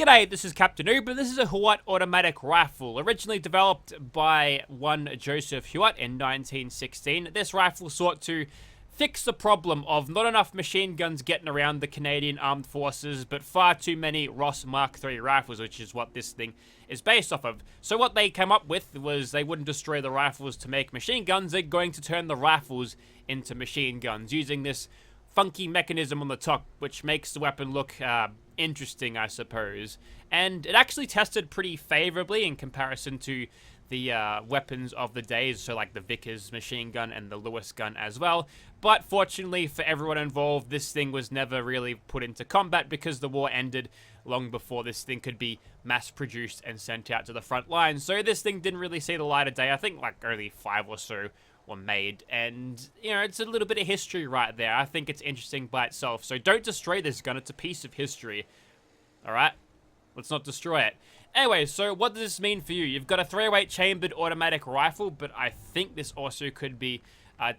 G'day, this is Captainoob, and this is a Huot automatic rifle, originally developed by one Joseph Huot in 1916. This rifle sought to fix the problem of not enough machine guns getting around the Canadian Armed Forces, but far too many Ross Mark III rifles, which is what this thing is based off of. So what they came up with was they wouldn't destroy the rifles to make machine guns, they're going to turn the rifles into machine guns, using this funky mechanism on the top, which makes the weapon look interesting, I suppose. And it actually tested pretty favorably in comparison to the weapons of the days, so like the Vickers machine gun and the Lewis gun as well. But fortunately for everyone involved, this thing was never really put into combat because the war ended long before this thing could be mass-produced and sent out to the front lines. So this thing didn't really see the light of day. I think like only 5 or so were made, and you know, it's a little bit of history right there. I think it's interesting by itself, so don't destroy this gun. It's a piece of history. Alright, let's not destroy it. Anyway, so what does this mean for you? You've got a 308 chambered automatic rifle, but I think this also could be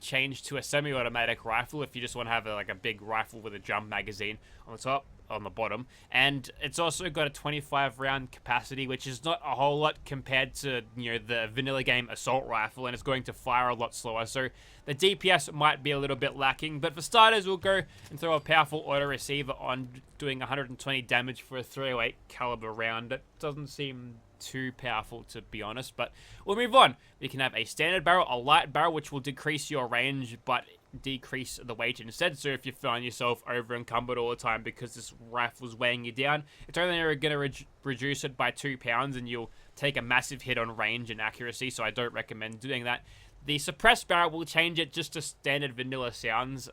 changed to a semi-automatic rifle if you just want to have like a big rifle with a jump magazine on the top, on the bottom. And it's also got a 25 round capacity, which is not a whole lot compared to, you know, the vanilla game assault rifle, and it's going to fire a lot slower, so the DPS might be a little bit lacking. But for starters, we'll go and throw a powerful auto receiver on, doing 120 damage for a 308 caliber round. It doesn't seem too powerful, to be honest, but we'll move on. We can have a standard barrel, a light barrel, which will decrease your range but decrease the weight instead. So if you find yourself over encumbered all the time because this rifle's weighing you down, it's only going to reduce it by 2 pounds, and you'll take a massive hit on range and accuracy, so I don't recommend doing that. The suppressed barrel will change it just to standard vanilla sounds,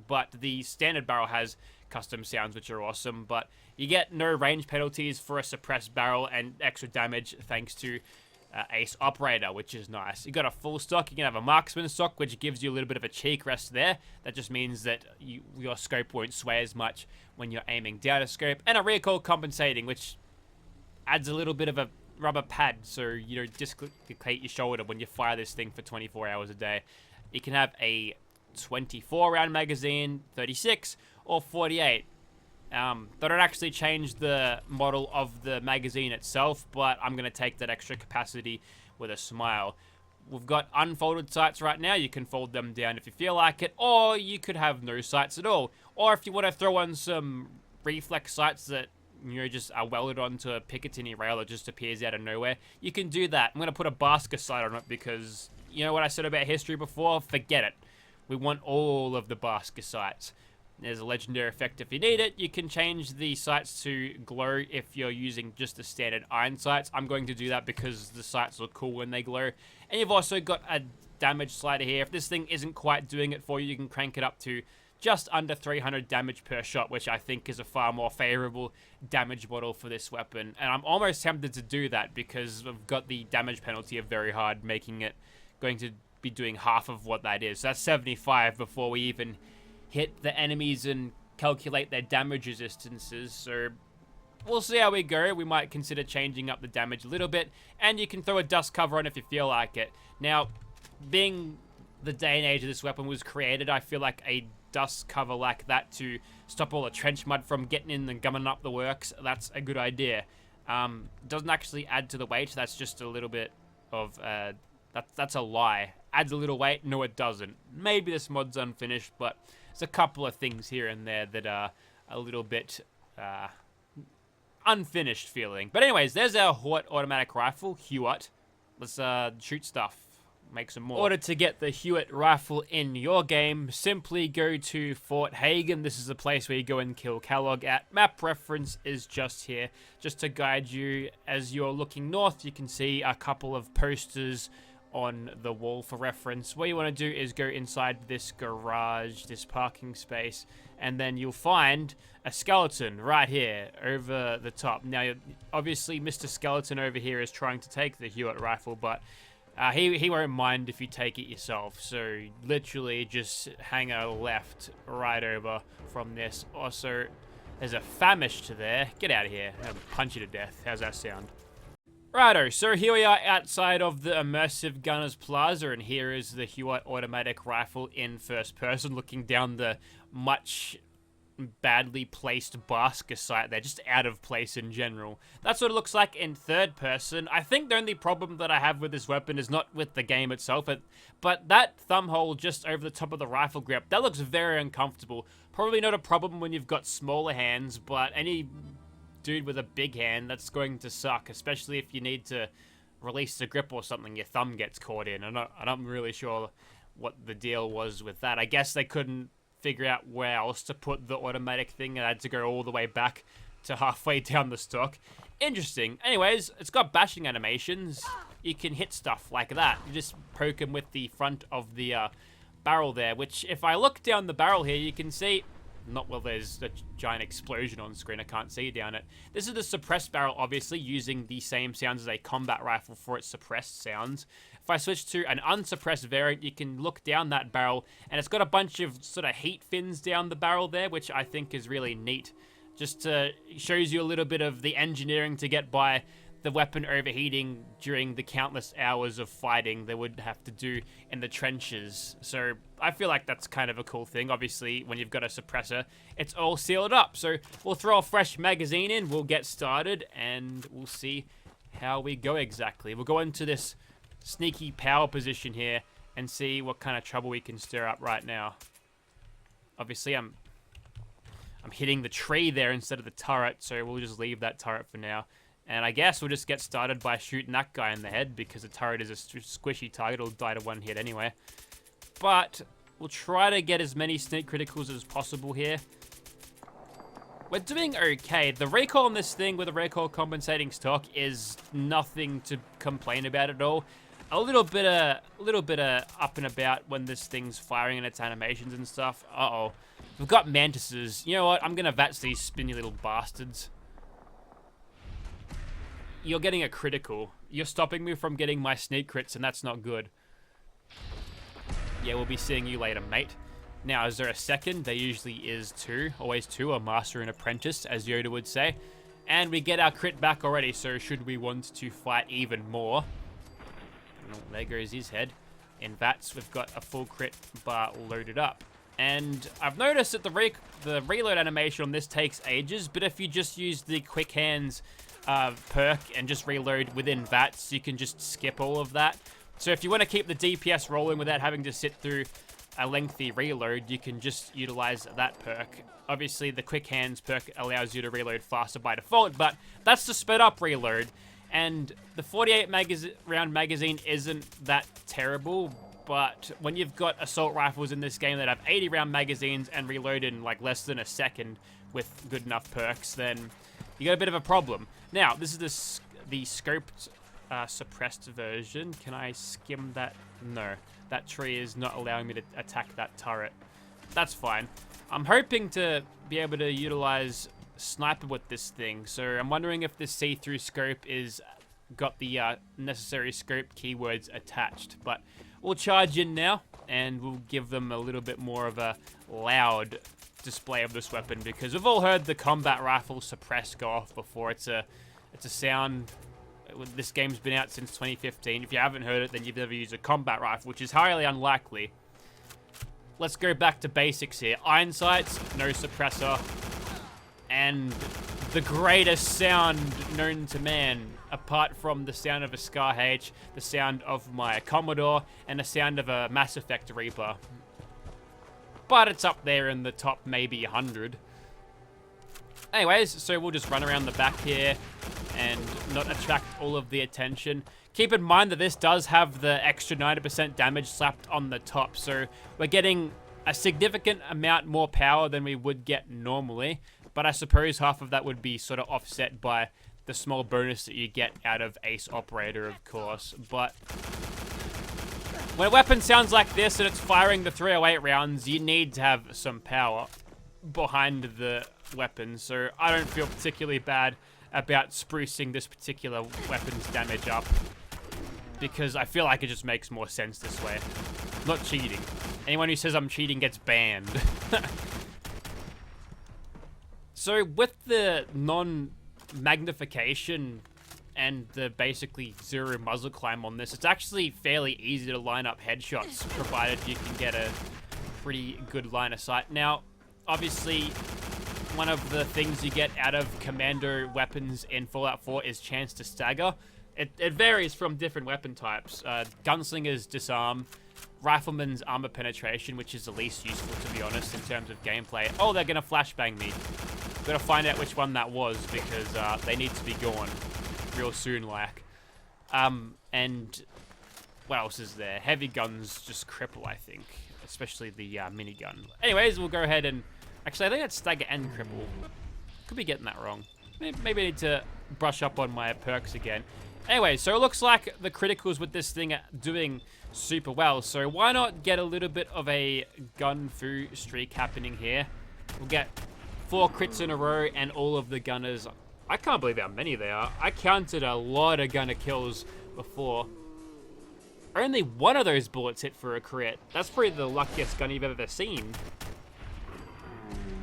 but the standard barrel has custom sounds which are awesome, but you get no range penalties for a suppressed barrel and extra damage thanks to Ace Operator, which is nice. You got a full stock, you can have a marksman stock, which gives you a little bit of a cheek rest there. That just means that your scope won't sway as much when you're aiming down a scope, and a recoil compensating, which adds a little bit of a rubber pad so you don't dislocate your shoulder when you fire this thing for 24 hours a day. You can have a 24 round magazine, 36 or 48. They don't actually change the model of the magazine itself, but I'm going to take that extra capacity with a smile. We've got unfolded sights right now. You can fold them down if you feel like it, or you could have no sights at all. Or if you want to throw on some reflex sights that, you know, just are welded onto a Picatinny rail that just appears out of nowhere, you can do that. I'm going to put a basket sight on it because, you know what I said about history before? Forget it. We want all of the basket sights. There's a legendary effect if you need it. You can change the sights to glow if you're using just the standard iron sights. I'm going to do that because the sights look cool when they glow. And you've also got a damage slider here. If this thing isn't quite doing it for you, you can crank it up to just under 300 damage per shot, which I think is a far more favorable damage model for this weapon. And I'm almost tempted to do that because we've got the damage penalty of very hard, making it going to be doing half of what that is. So that's 75 before we even hit the enemies and calculate their damage resistances. So we'll see how we go. We might consider changing up the damage a little bit, and you can throw a dust cover on if you feel like it. Now, being the day and age of this weapon was created, I feel like a dust cover like that to stop all the trench mud from getting in and gumming up the works, that's a good idea. Doesn't actually add to the weight. That's just a little bit of that's a lie. Adds a little weight? No, it doesn't. Maybe this mod's unfinished, but there's a couple of things here and there that are a little bit unfinished feeling. But anyways, there's our Huot automatic rifle, Huot. Let's shoot stuff. Make some more. In order to get the Huot rifle in your game, simply go to Fort Hagen. This is the place where you go and kill Kellogg at. Map reference is just here, just to guide you. As you're looking north, you can see a couple of posters on the wall for reference. What you want to do is go inside this garage, this parking space, and then you'll find a skeleton right here over the top. Now, obviously, Mr. Skeleton over here is trying to take the Huot rifle, but he won't mind if you take it yourself. So literally just hang a left right over from this. Also, there's a famished there. Get out of here. I'll punch you to death. How's that sound? Righto, so here we are outside of the Immersive Gunners Plaza, and here is the Huot automatic rifle in first person, looking down the much badly placed basket sight there, just out of place in general. That's what it looks like in third person. I think the only problem that I have with this weapon is not with the game itself, but that thumb hole just over the top of the rifle grip, that looks very uncomfortable. Probably not a problem when you've got smaller hands, but any dude with a big hand, that's going to suck, especially if you need to release the grip or something, your thumb gets caught in. I'm not really sure what the deal was with that. I guess they couldn't figure out where else to put the automatic thing, and I had to go all the way back to halfway down the stock. Interesting. Anyways, it's got bashing animations. You can hit stuff like that. You just poke them with the front of the barrel there, which if I look down the barrel here, you can see, not well, there's a giant explosion on screen. I can't see down it. This is the suppressed barrel, obviously, using the same sounds as a combat rifle for its suppressed sounds. If I switch to an unsuppressed variant, you can look down that barrel, and it's got a bunch of sort of heat fins down the barrel there, which I think is really neat. Just shows you a little bit of the engineering to get by the weapon overheating during the countless hours of fighting they would have to do in the trenches. So I feel like that's kind of a cool thing. Obviously, when you've got a suppressor, it's all sealed up. So we'll throw a fresh magazine in, we'll get started, and we'll see how we go exactly. We'll go into this sneaky power position here and see what kind of trouble we can stir up right now. Obviously, I'm hitting the tree there instead of the turret, so we'll just leave that turret for now. And I guess we'll just get started by shooting that guy in the head, because the turret is a squishy target. It'll die to one hit anyway. But we'll try to get as many sneak criticals as possible here. We're doing okay. The recoil on this thing with a recoil compensating stock is nothing to complain about at all. A little bit of up and about when this thing's firing in its animations and stuff. Uh-oh. We've got mantises. You know what? I'm gonna VATS these spinny little bastards. You're getting a critical. You're stopping me from getting my sneak crits, and that's not good. Yeah, we'll be seeing you later, mate. Now, is there a second? There usually is two. Always two, a master and apprentice, as Yoda would say. And we get our crit back already, so should we want to fight even more? Oh, there goes his head. In VATS, we've got a full crit bar loaded up. And I've noticed that the reload animation on this takes ages, but if you just use the quick hands perk and just reload within VATS, you can just skip all of that. So if you want to keep the DPS rolling without having to sit through a lengthy reload, you can just utilize that perk. Obviously, the quick hands perk allows you to reload faster by default, but that's the sped up reload. And the 48 round magazine isn't that terrible, but when you've got assault rifles in this game that have 80 round magazines and reload in like less than a second with good enough perks, then you got a bit of a problem. Now, this is the scoped suppressed version. Can I skim that? No. That tree is not allowing me to attack that turret. That's fine. I'm hoping to be able to utilize sniper with this thing, so I'm wondering if this see-through scope is got the necessary scope keywords attached. But we'll charge in now, and we'll give them a little bit more of a loud display of this weapon, because we've all heard the combat rifle suppress go off before. It's a sound. This game's been out since 2015. If you haven't heard it, then you've never used a combat rifle, which is highly unlikely. Let's go back to basics here. Iron sights, no suppressor, and the greatest sound known to man, apart from the sound of a Scar H, the sound of my Commodore, and the sound of a Mass Effect Reaper. But it's up there in the top maybe 100. Anyways, so we'll just run around the back here and not attract all of the attention. Keep in mind that this does have the extra 90% damage slapped on the top, so we're getting a significant amount more power than we would get normally, but I suppose half of that would be sort of offset by the small bonus that you get out of Ace Operator, of course. But when a weapon sounds like this and it's firing the 308 rounds, you need to have some power behind the weapon, so I don't feel particularly bad about sprucing this particular weapon's damage up, because I feel like it just makes more sense this way. I'm not cheating. Anyone who says I'm cheating gets banned. So with the non-magnification and the basically zero muzzle climb on this, it's actually fairly easy to line up headshots, provided you can get a pretty good line of sight. Now, obviously, one of the things you get out of commando weapons in Fallout 4 is chance to stagger. It varies from different weapon types. Gunslinger's disarm, Rifleman's armor penetration, which is the least useful, to be honest, in terms of gameplay. Oh, they're gonna flashbang me. Gotta find out which one that was, because they need to be gone real soon, like. And what else is there? Heavy guns just cripple, I think, especially the minigun. Anyways, we'll go ahead and actually, I think that's stagger and cripple. Could be getting that wrong. Maybe I need to brush up on my perks again. Anyway, so it looks like the criticals with this thing are doing super well. So why not get a little bit of a gun fu streak happening here? We'll get 4 crits in a row and all of the gunners. I can't believe how many there are. I counted a lot of gunner kills before. Only one of those bullets hit for a crit. That's probably the luckiest gun you've ever seen.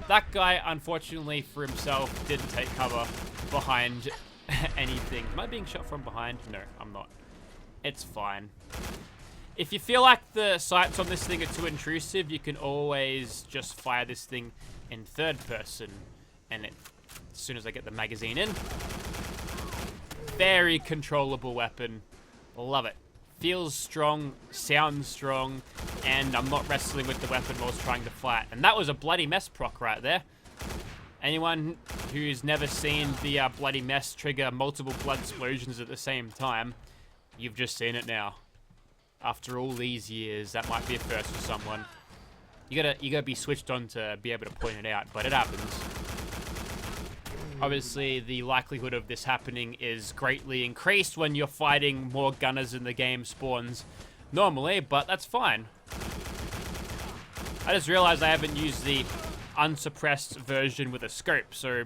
That guy, unfortunately for himself, didn't take cover behind anything. Am I being shot from behind? No, I'm not. It's fine. If you feel like the sights on this thing are too intrusive, you can always just fire this thing in third person. And as soon as I get the magazine in, very controllable weapon. Love it. Feels strong, sounds strong, and I'm not wrestling with the weapon while trying to fly it. And that was a bloody mess proc right there. Anyone who's never seen the bloody mess trigger multiple blood explosions at the same time, you've just seen it now. After all these years, that might be a first for someone. You gotta be switched on to be able to point it out, but it happens. Obviously, the likelihood of this happening is greatly increased when you're fighting more gunners in the game spawns normally, but that's fine. I just realized I haven't used the unsuppressed version with a scope, so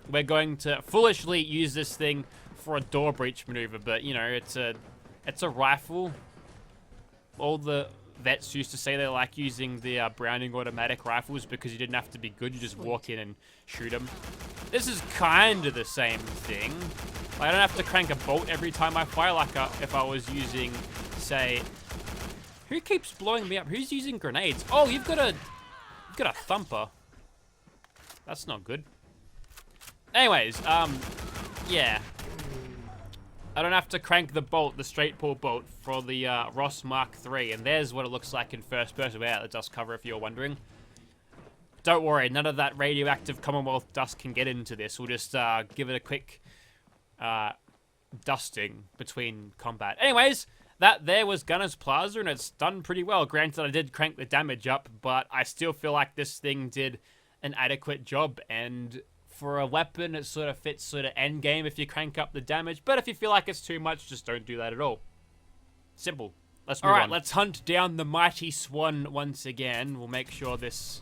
we're going to foolishly use this thing for a door breach maneuver, but you know, it's a rifle. All the vets used to say they like using the Browning automatic rifles because you didn't have to be good, you just walk in and shoot them. This is kind of the same thing. I don't have to crank a bolt every time I fire, like if I was using, say... Who keeps blowing me up? Who's using grenades? Oh, you've got a thumper. That's not good. Anyways, yeah. I don't have to crank the bolt, the straight pull bolt, for the Ross Mark III, and there's what it looks like in first person without the dust cover, if you're wondering. Don't worry, none of that radioactive Commonwealth dust can get into this. We'll just give it a quick dusting between combat. Anyways, that there was Gunner's Plaza, and it's done pretty well. Granted, I did crank the damage up, but I still feel like this thing did an adequate job, and for a weapon, it sort of fits sort of end game if you crank up the damage, but if you feel like it's too much, just don't do that at all. Simple. Let's move on. Alright, let's hunt down the mighty swan once again. We'll make sure this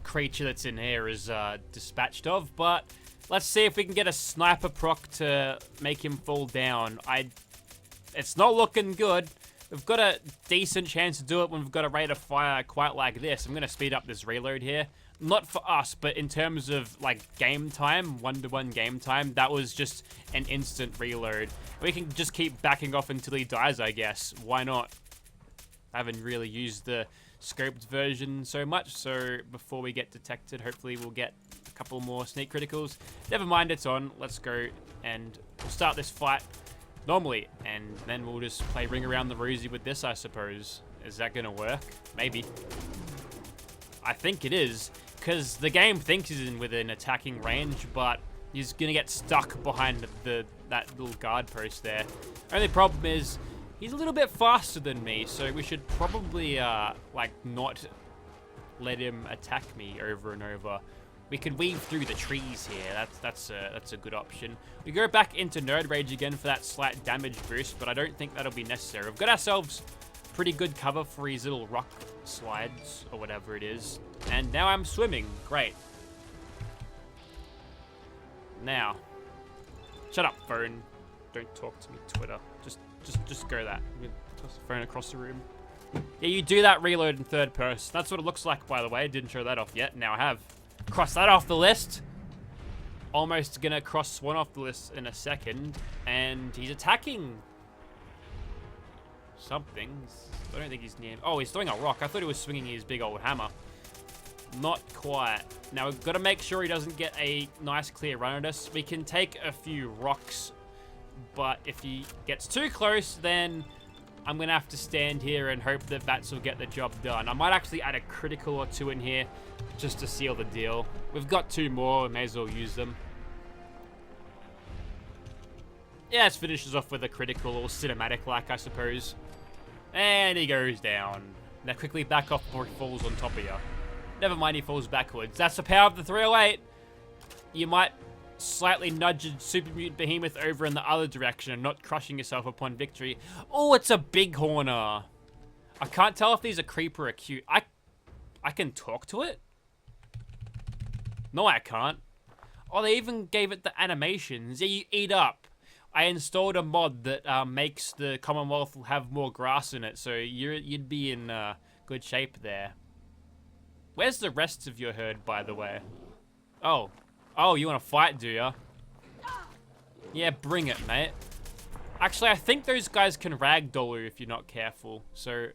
creature that's in here is dispatched of, but let's see if we can get a sniper proc to make him fall down. It's not looking good. We've got a decent chance to do it when we've got a rate of fire quite like this. I'm going to speed up this reload here. Not for us, but in terms of like game time, 1-to-1 game time, that was just an instant reload. We can just keep backing off until he dies, I guess. Why not? I haven't really used the scoped version so much, so before we get detected, hopefully we'll get a couple more sneak criticals. Never mind, it's on. Let's go and we'll start this fight normally, and then we'll just play ring around the rosy with this, I suppose. Is that gonna work? Maybe. I think it is, because the game thinks he's within attacking range, but he's gonna get stuck behind that little guard post there. Only problem is, he's a little bit faster than me, so we should probably, like, not let him attack me over and over. We could weave through the trees here. That's a good option. We go back into Nerd Rage again for that slight damage boost, but I don't think that'll be necessary. We've got ourselves pretty good cover for his little rock slides, or whatever it is. And now I'm swimming. Great. Now. Shut up, phone. Don't talk to me, Twitter. Just go that. I'm gonna toss the phone across the room. Yeah, you do that reload in third person. That's what it looks like, by the way. Didn't show that off yet. Now I have. Cross that off the list. Almost gonna cross Swan off the list in a second. And he's attacking something. I don't think he's near. Oh, he's throwing a rock. I thought he was swinging his big old hammer. Not quite. Now, we've got to make sure he doesn't get a nice clear run at us. We can take a few rocks, but if he gets too close, then I'm going to have to stand here and hope that Vats will get the job done. I might actually add a critical or two in here just to seal the deal. We've got 2 more. We may as well use them. Yeah, this finishes off with a critical or cinematic-like, I suppose. And he goes down. Now quickly back off before he falls on top of you. Never mind, he falls backwards. That's the power of the 308. You might slightly nudge a super mutant behemoth over in the other direction and not crushing yourself upon victory. Oh, it's a bighorner. I can't tell if these are creep or acute. I can talk to it? No, I can't. Oh, they even gave it the animations. Yeah, you eat up. I installed a mod that makes the Commonwealth have more grass in it, so you'd be in good shape there. Where's the rest of your herd, by the way? Oh. Oh, you want to fight, do ya? Yeah, bring it, mate. Actually, I think those guys can ragdoll you if you're not careful, so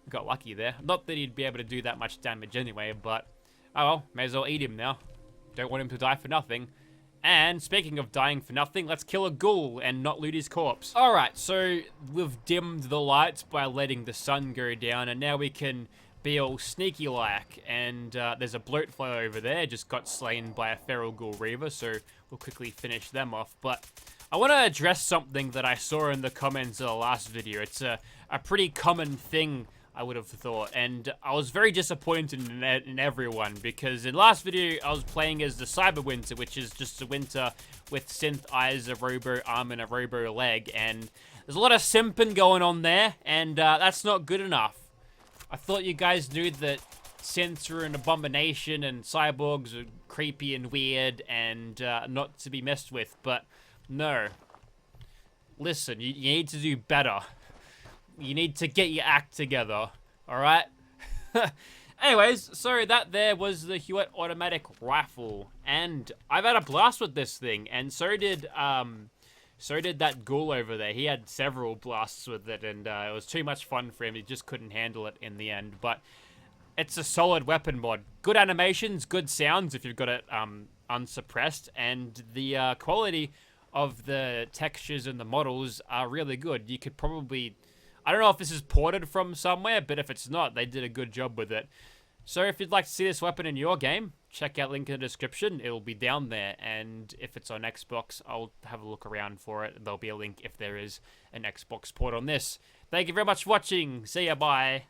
got lucky there. Not that he'd be able to do that much damage anyway, but oh well, may as well eat him now. Don't want him to die for nothing. And speaking of dying for nothing, let's kill a ghoul and not loot his corpse. Alright, so we've dimmed the lights by letting the sun go down, and now we can be all sneaky-like. And there's a bloatfly over there, just got slain by a feral ghoul reaver, so we'll quickly finish them off. But I want to address something that I saw in the comments of the last video. It's a pretty common thing, I would have thought, and I was very disappointed in everyone, because in the last video I was playing as the Cyber Winter, which is just a winter with synth eyes, a robo arm, and a robo leg, and there's a lot of simping going on there, and that's not good enough. I thought you guys knew that synths are an abomination and cyborgs are creepy and weird and not to be messed with, but no. Listen, you need to do better. You need to get your act together, alright? Anyways, so that there was the Huot automatic rifle, and I've had a blast with this thing, and so did that ghoul over there. He had several blasts with it, and it was too much fun for him. He just couldn't handle it in the end, but it's a solid weapon mod. Good animations, good sounds if you've got it unsuppressed, and the quality of the textures and the models are really good. You could probably... I don't know if this is ported from somewhere, but if it's not, they did a good job with it. So if you'd like to see this weapon in your game, check out link in the description. It'll be down there, and if it's on Xbox, I'll have a look around for it. There'll be a link if there is an Xbox port on this. Thank you very much for watching. See ya, bye.